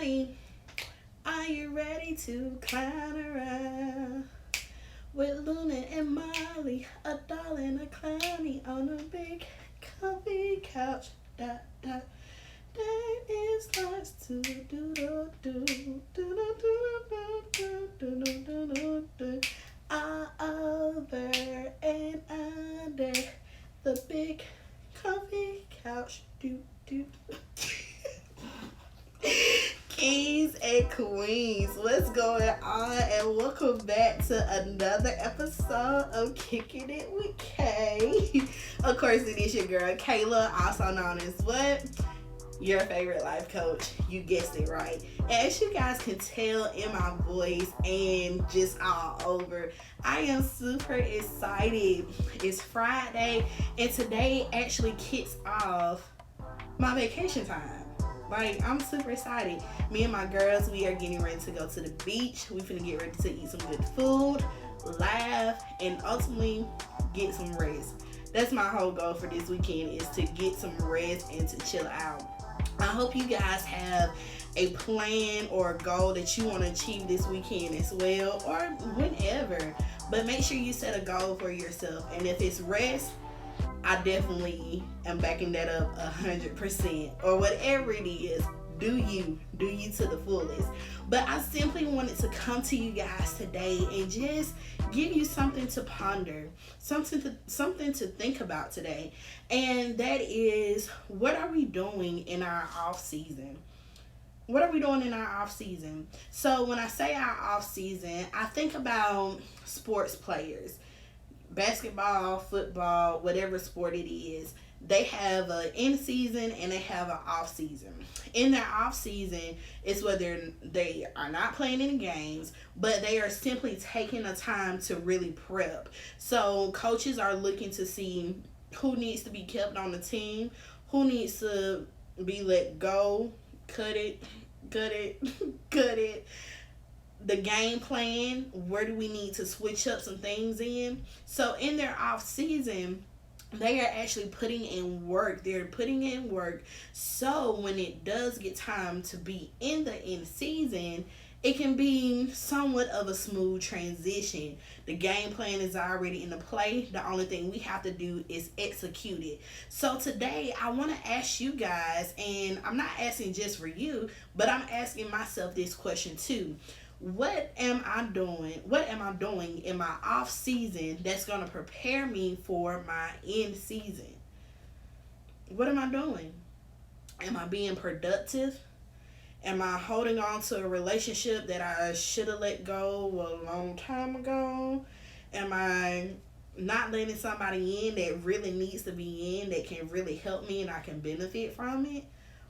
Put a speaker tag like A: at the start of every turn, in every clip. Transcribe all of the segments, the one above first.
A: Johnny, are you ready to clown around? With Luna and Molly, a doll and a clowny on a big comfy couch. Dot dot. Then it starts to do do do do do do do do do do do do. Over and under the big comfy couch. Do do. Kings and queens, what's going on? And welcome back to another episode of Kicking It with Kay. Of course, it is your girl Kayla, also known as what? Your favorite life coach. You guessed it right. As you guys can tell in my voice and just all over, I am super excited. It's Friday, and today actually kicks off my vacation time. Like, I'm super excited. Me and my girls, we are getting ready to go to the beach. We finna get ready to eat some good food, laugh, and ultimately get some rest. That's my whole goal for this weekend, is to get some rest and to chill out. I hope you guys have a plan or a goal that you want to achieve this weekend as well, or whenever. But make sure you set a goal for yourself. And if it's rest, I definitely am backing that up 100%, or whatever it is. Do you to the fullest. But I simply wanted to come to you guys today and just give you something to ponder, something to think about today, and that is, what are we doing in our off season? What are we doing in our off season? So when I say our off season, I think about sports players. Basketball, football, whatever sport it is, they have an in season and they have an off season. In their off season, it's whether they are not playing any games, but they are simply taking a time to really prep. So coaches are looking to see who needs to be kept on the team, who needs to be let go, cut it, cut it. The game plan, where do we need to switch up some things in. So in their off season, they are actually putting in work. They're putting in work, so when it does get time to be in the end season, it can be somewhat of a smooth transition. The game plan is already in the play. The only thing we have to do is execute it. So today I want to ask you guys, and I'm not asking just for you, but I'm asking myself this question too. What am I doing? What am I doing in my off season that's going to prepare me for my end season? What am I doing? Am I being productive? Am I holding on to a relationship that I should have let go a long time ago? Am I not letting somebody in that really needs to be in, that can really help me and I can benefit from it?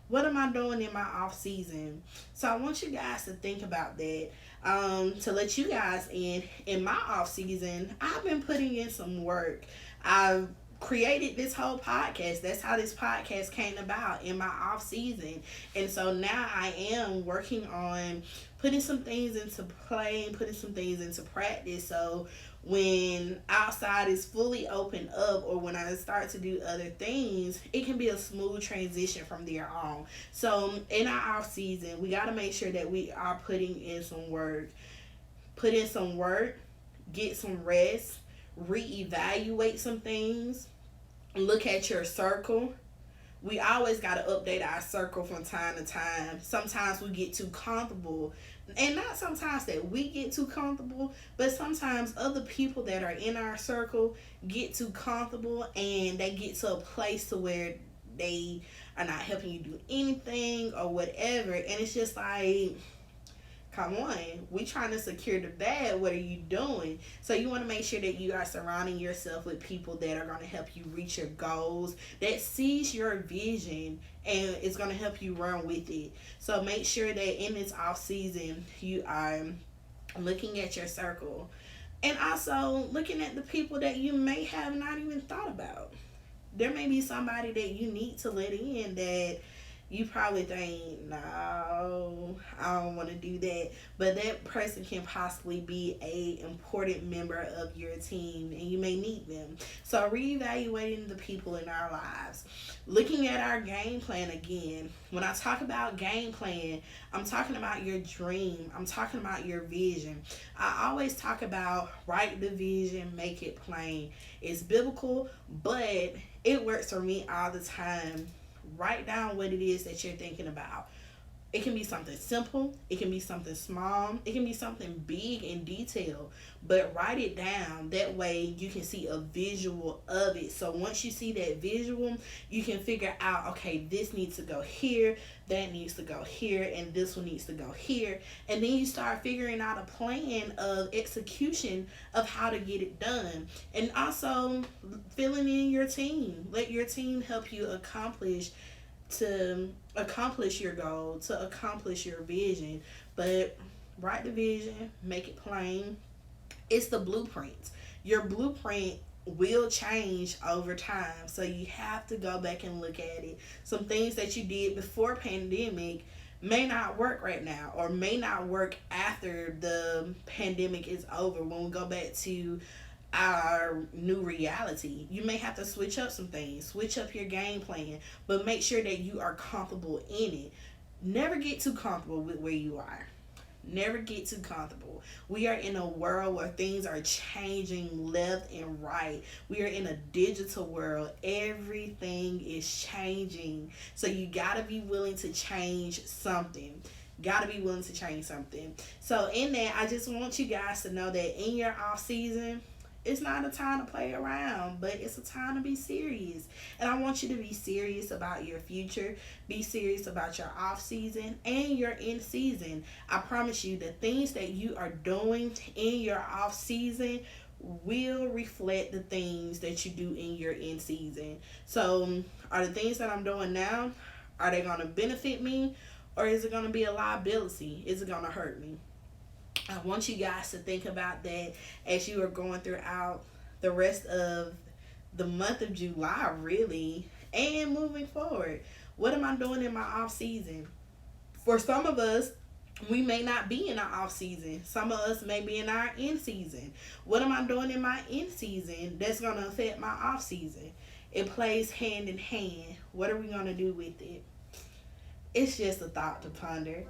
A: What am I doing in my off season? So I want you guys to think about that. To let you guys in my off season, I've been putting in some work. I've created this whole podcast. That's how this podcast came about, in my off season. And so now I am working on putting some things into play and putting some things into practice, so when outside is fully opened up, or when I start to do other things, it can be a smooth transition from there on. So in our off season, we got to make sure that we are putting in some work. Put in some work, get some rest, reevaluate some things, look at your circle. We always got to update our circle from time to time. Sometimes we get too comfortable, and not sometimes that we get too comfortable, but sometimes other people that are in our circle get too comfortable, and they get to a place to where they are not helping you do anything or whatever. And it's just like, come on, we trying to secure the bag. What are you doing? So you want to make sure that you are surrounding yourself with people that are going to help you reach your goals, that sees your vision and is going to help you run with it. So make sure that in this off season, you are looking at your circle, and also looking at the people that you may have not even thought about. There may be somebody that you need to let in that You probably think, no, I don't want to do that. But that person can possibly be a important member of your team and you may need them. So reevaluating the people in our lives. Looking at our game plan again. When I talk about game plan, I'm talking about your dream. I'm talking about your vision. I always talk about write the vision, make it plain. It's biblical, but it works for me all the time. Write down what it is that you're thinking about. It can be something simple, it can be something small, it can be something big and detailed, but write it down. That way you can see a visual of it. So once you see that visual, you can figure out, okay, this needs to go here, that needs to go here, and this one needs to go here. And then you start figuring out a plan of execution of how to get it done. And also filling in your team. Let your team help you accomplish your goal, to accomplish your vision. But write the vision, make it plain. It's the blueprint. Your blueprint will change over time. So you have to go back and look at it. Some things that you did before pandemic may not work right now or may not work after the pandemic is over. When we go back to our new reality, you may have to switch up some things, switch up your game plan, but make sure that you are comfortable in it. Never get too comfortable with where you are. Never get too comfortable. We are in a world where things are changing left and right. We are in a digital world. Everything is changing. So you got to be willing to change something. Got to be willing to change something. So in that, I just want you guys to know that in your off season, it's not a time to play around, but it's a time to be serious. And I want you to be serious about your future, be serious about your off season and your in season. I promise you, the things that you are doing in your off season will reflect the things that you do in your in season. So are the things that I'm doing now, are they going to benefit me, or is it going to be a liability? Is it going to hurt me? I want you guys to think about that as you are going throughout the rest of the month of July, really, and moving forward. What am I doing in my off season? For some of us, we may not be in our off season. Some of us may be in our in season. What am I doing in my in season that's going to affect my off season? It plays hand in hand. What are we going to do with it? It's just a thought to ponder.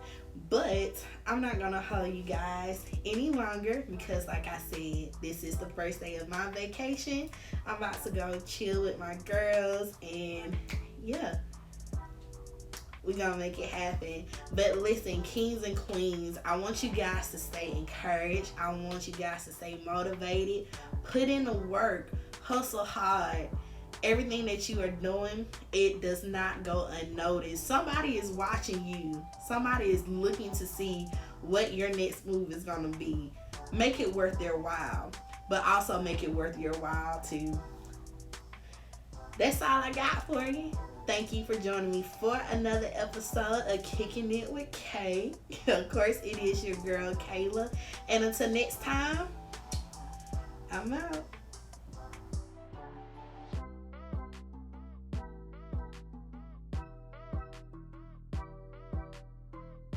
A: But I'm not going to hold you guys any longer because, like I said, this is the first day of my vacation. I'm about to go chill with my girls, and yeah, we're going to make it happen. But listen, kings and queens, I want you guys to stay encouraged. I want you guys to stay motivated. Put in the work. Hustle hard. Everything that you are doing, it does not go unnoticed. Somebody is watching you. Somebody is looking to see what your next move is going to be. Make it worth their while, but also make it worth your while too. That's all I got for you. Thank you for joining me for another episode of Kicking It with Kay. Of course, it is your girl Kayla. And until next time, I'm out.